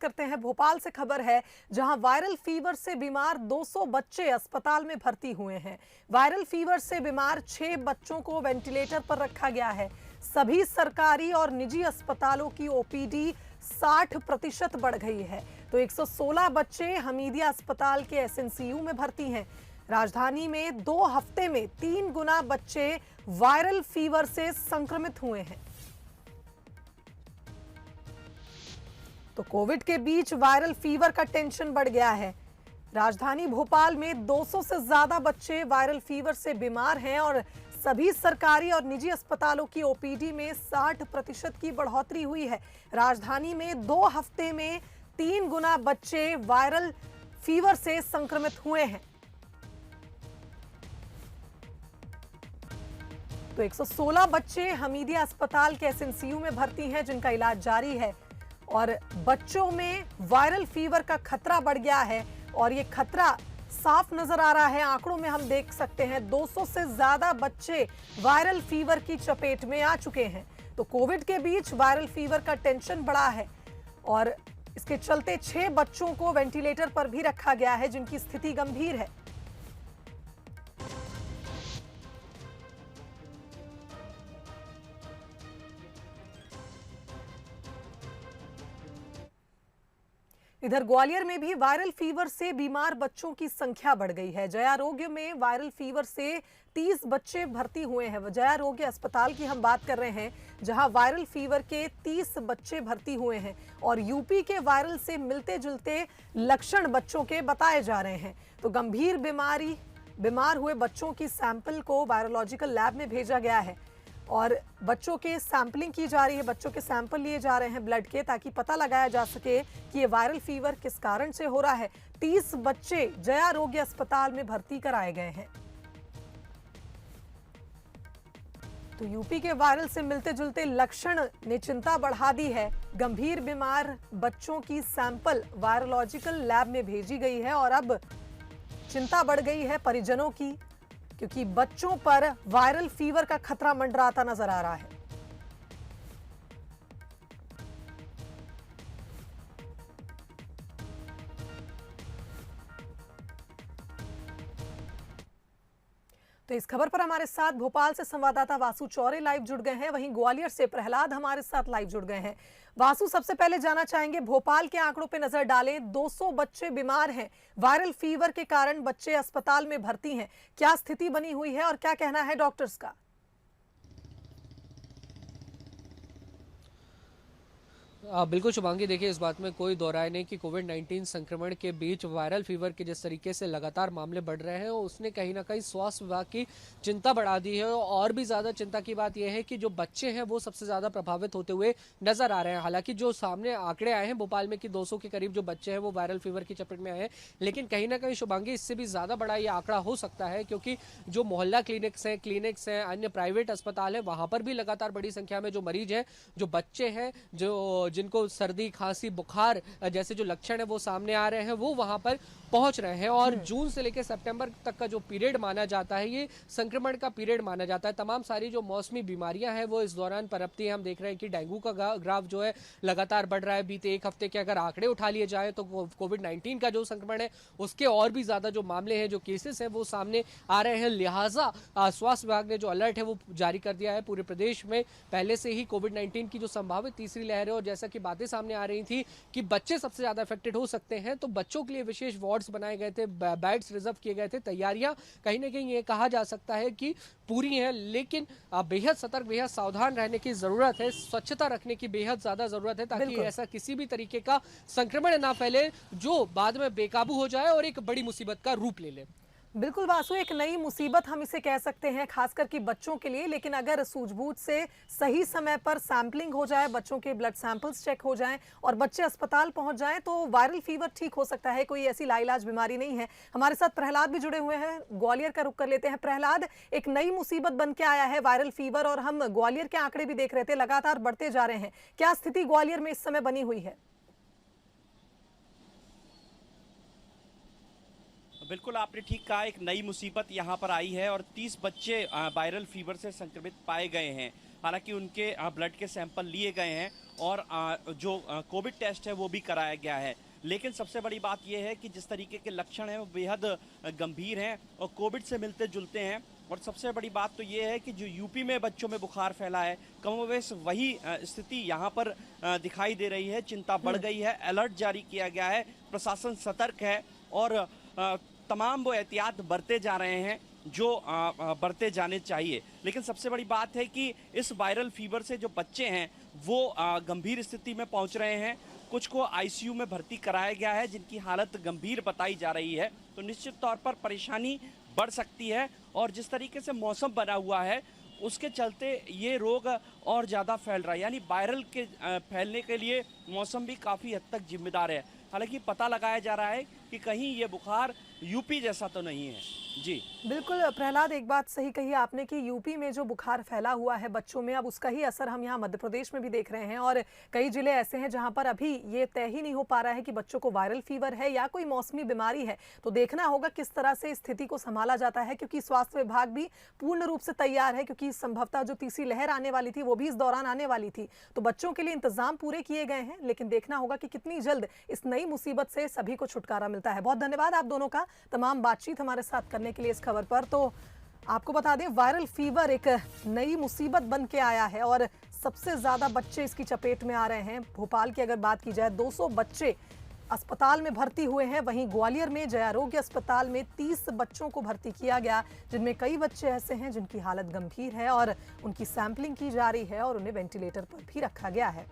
करते हैं, भोपाल से खबर है जहां वायरल फीवर से बीमार 200 बच्चे अस्पताल में भर्ती हुए हैं। वायरल फीवर से बीमार 6 बच्चों को वेंटिलेटर पर रखा गया है। सभी सरकारी और निजी अस्पतालों की ओपीडी 60% बढ़ गई है। तो 116 बच्चे हमीदिया अस्पताल के एसएनसीयू में भर्ती हैं। राजधानी में 2 हफ्ते में 3 गुना बच्चे वायरल फीवर से संक्रमित हुए हैं। तो कोविड के बीच वायरल फीवर का टेंशन बढ़ गया है। राजधानी भोपाल में 200 से ज्यादा बच्चे वायरल फीवर से बीमार हैं और सभी सरकारी और निजी अस्पतालों की ओपीडी में 60% की बढ़ोतरी हुई है। राजधानी में 2 हफ्ते में 3 गुना बच्चे वायरल फीवर से संक्रमित हुए हैं। तो 116 बच्चे हमीदिया अस्पताल के एसएनसीयू में भर्ती हैं जिनका इलाज जारी है और बच्चों में वायरल फीवर का खतरा बढ़ गया है और ये खतरा साफ नजर आ रहा है। आंकड़ों में हम देख सकते हैं 200 से ज्यादा बच्चे वायरल फीवर की चपेट में आ चुके हैं। तो कोविड के बीच वायरल फीवर का टेंशन बढ़ा है और इसके चलते 6 बच्चों को वेंटिलेटर पर भी रखा गया है जिनकी स्थिति गंभीर है। इधर ग्वालियर में भी वायरल फीवर से बीमार बच्चों की संख्या बढ़ गई है। जया आरोग्य में वायरल फीवर से 30 बच्चे भर्ती हुए हैं। जया आरोग्य अस्पताल की हम बात कर रहे हैं जहां वायरल फीवर के 30 बच्चे भर्ती हुए हैं और यूपी के वायरल से मिलते जुलते लक्षण बच्चों के बताए जा रहे हैं। तो गंभीर बीमार हुए बच्चों की सैंपल को वायरोलॉजिकल लैब में भेजा गया है और बच्चों के सैंपलिंग की जा रही है। बच्चों के सैंपल लिए जा रहे हैं ब्लड के, ताकि पता लगाया जा सके कि ये वायरल फीवर किस कारण से हो रहा है। 30 बच्चे जया आरोग्य अस्पताल में भर्ती कराए गए हैं। तो यूपी के वायरल से मिलते जुलते लक्षण ने चिंता बढ़ा दी है। गंभीर बीमार बच्चों की सैंपल वायरोलॉजिकल लैब में भेजी गई है और अब चिंता बढ़ गई है परिजनों की, क्योंकि बच्चों पर वायरल फीवर का खतरा मंडराता नजर आ रहा है। तो इस खबर पर हमारे साथ भोपाल से संवाददाता वासु चौरे लाइव जुड़ गए हैं, वहीं ग्वालियर से प्रहलाद हमारे साथ लाइव जुड़ गए हैं। वासु, सबसे पहले जानना चाहेंगे, भोपाल के आंकड़ों पे नजर डालें, 200 बच्चे बीमार हैं, वायरल फीवर के कारण बच्चे अस्पताल में भर्ती हैं। क्या स्थिति बनी हुई है और क्या कहना है डॉक्टर्स का? बिल्कुल शुभांगी, देखिए इस बात में कोई दो राय नहीं कि कोविड-19 संक्रमण के बीच वायरल फीवर के जिस तरीके से लगातार मामले बढ़ रहे हैं उसने कहीं ना कहीं स्वास्थ्य विभाग की चिंता बढ़ा दी है। और भी ज्यादा चिंता की बात यह है कि जो बच्चे हैं वो सबसे ज्यादा प्रभावित होते हुए नजर आ रहे हैं। हालांकि जो सामने आंकड़े आए हैं भोपाल में कि 200 के करीब जो बच्चे हैं वो वायरल फीवर की चपेट में आए हैं, लेकिन कहीं ना कहीं शुभांगी इससे भी ज्यादा बड़ा ये आंकड़ा हो सकता है, क्योंकि जो मोहल्ला क्लिनिक्स हैं, अन्य प्राइवेट अस्पताल है, वहां पर भी लगातार बड़ी संख्या में जो मरीज है, जो बच्चे हैं, जो जिनको सर्दी खांसी बुखार जैसे जो लक्षण है वो सामने आ रहे हैं, वो वहां पर पहुंच रहे हैं। और जून से लेकर सितंबर तक का जो पीरियड माना जाता है ये संक्रमण का पीरियड माना जाता है। तमाम सारी जो मौसमी बीमारियां हैं वो इस दौरान पनपती हैं। हम देख रहे हैं कि डेंगू का ग्राफ जो है लगातार बढ़ रहा है। बीते एक हफ्ते के अगर आंकड़े उठा लिए जाए तो कोविड-19 का जो संक्रमण है उसके और भी ज्यादा जो मामले हैं, जो केसेस हैं वो सामने आ रहे हैं। लिहाजा स्वास्थ्य विभाग ने जो अलर्ट है वो जारी कर दिया है। पूरे प्रदेश में पहले से ही कोविड-19 की जो संभावित तीसरी लहर है और जैसा कि बातें सामने आ रही थी कि बच्चे सबसे ज्यादा अफेक्टेड हो सकते हैं, तो बच्चों के लिए विशेष वार्ड्स बनाए गए थे, बेड्स रिजर्व किए गए थे। तैयारियां कहीं ना कहीं ये कहा जा सकता है कि पूरी हैं, लेकिन बेहद सतर्क, बेहद सावधान रहने की जरूरत है। स्वच्छता रखने की बेहद ज्यादा जरूरत है ताकि ऐसा किसी भी तरीके का संक्रमण ना फैले जो बाद में बेकाबू हो जाए और एक बड़ी मुसीबत का रूप ले ले। बिल्कुल वासु, एक नई मुसीबत हम इसे कह सकते हैं, खासकर कि बच्चों के लिए। लेकिन अगर सूझबूझ से सही समय पर सैंपलिंग हो जाए, बच्चों के ब्लड सैंपल्स चेक हो जाएं और बच्चे अस्पताल पहुंच जाएं तो वायरल फीवर ठीक हो सकता है। कोई ऐसी लाइलाज बीमारी नहीं है। हमारे साथ प्रहलाद भी जुड़े हुए हैं, ग्वालियर का रुख कर लेते हैं। प्रहलाद, एक नई मुसीबत बन के आया है वायरल फीवर और हम ग्वालियर के आंकड़े भी देख रहे थे, लगातार बढ़ते जा रहे हैं। क्या स्थिति ग्वालियर में इस समय बनी हुई है? बिल्कुल आपने ठीक कहा, एक नई मुसीबत यहाँ पर आई है और 30 बच्चे वायरल फीवर से संक्रमित पाए गए हैं। हालांकि उनके ब्लड के सैंपल लिए गए हैं और जो कोविड टेस्ट है वो भी कराया गया है। लेकिन सबसे बड़ी बात यह है कि जिस तरीके के लक्षण हैं वो बेहद गंभीर हैं और कोविड से मिलते जुलते हैं। और सबसे बड़ी बात तो ये है कि जो यूपी में बच्चों में बुखार फैला है, कमोवेश वही स्थिति यहाँ पर दिखाई दे रही है। चिंता बढ़ गई है, अलर्ट जारी किया गया है, प्रशासन सतर्क है और तमाम वो एहतियात बरते जा रहे हैं जो बरते जाने चाहिए। लेकिन सबसे बड़ी बात है कि इस वायरल फीवर से जो बच्चे हैं वो गंभीर स्थिति में पहुंच रहे हैं। कुछ को आईसीयू में भर्ती कराया गया है जिनकी हालत गंभीर बताई जा रही है। तो निश्चित तौर पर परेशानी बढ़ सकती है और जिस तरीके से मौसम बना हुआ है उसके चलते ये रोग और ज़्यादा फैल रहा है। यानी वायरल के फैलने के लिए मौसम भी काफ़ी हद तक जिम्मेदार है। हालांकि पता लगाया जा रहा है कि कहीं ये बुखार यूपी जैसा तो नहीं है। जी बिल्कुल प्रहलाद, एक बात सही कही आपने कि यूपी में जो बुखार फैला हुआ है बच्चों में, अब उसका ही असर हम यहाँ मध्य प्रदेश में भी देख रहे हैं और कई जिले ऐसे हैं जहाँ पर अभी ये तय ही नहीं हो पा रहा है कि बच्चों को वायरल फीवर है या कोई मौसमी बीमारी है। तो देखना होगा किस तरह से स्थिति को संभाला जाता है, क्योंकि स्वास्थ्य विभाग भी पूर्ण रूप से तैयार है, क्योंकि संभवतः जो तीसरी लहर आने वाली थी वो भी इस दौरान आने वाली थी। तो बच्चों के लिए इंतजाम पूरे किए गए हैं, लेकिन देखना होगा कि कितनी जल्द इस नई मुसीबत से सभी को छुटकारा मिलता है। बहुत धन्यवाद आप दोनों का तमाम बातचीत हमारे साथ करने के लिए इस खबर पर। तो आपको बता दें, वायरल फीवर एक नई मुसीबत बन के आया है और सबसे ज्यादा बच्चे इसकी चपेट में आ रहे हैं। भोपाल की अगर बात की जाए 200 बच्चे अस्पताल में भर्ती हुए हैं, वहीं ग्वालियर में जयारोग्य अस्पताल में 30 बच्चों को भर्ती किया गया, जिनमें कई बच्चे ऐसे हैं जिनकी हालत गंभीर है और उनकी सैंपलिंग की जा रही है और उन्हें वेंटिलेटर पर भी रखा गया है।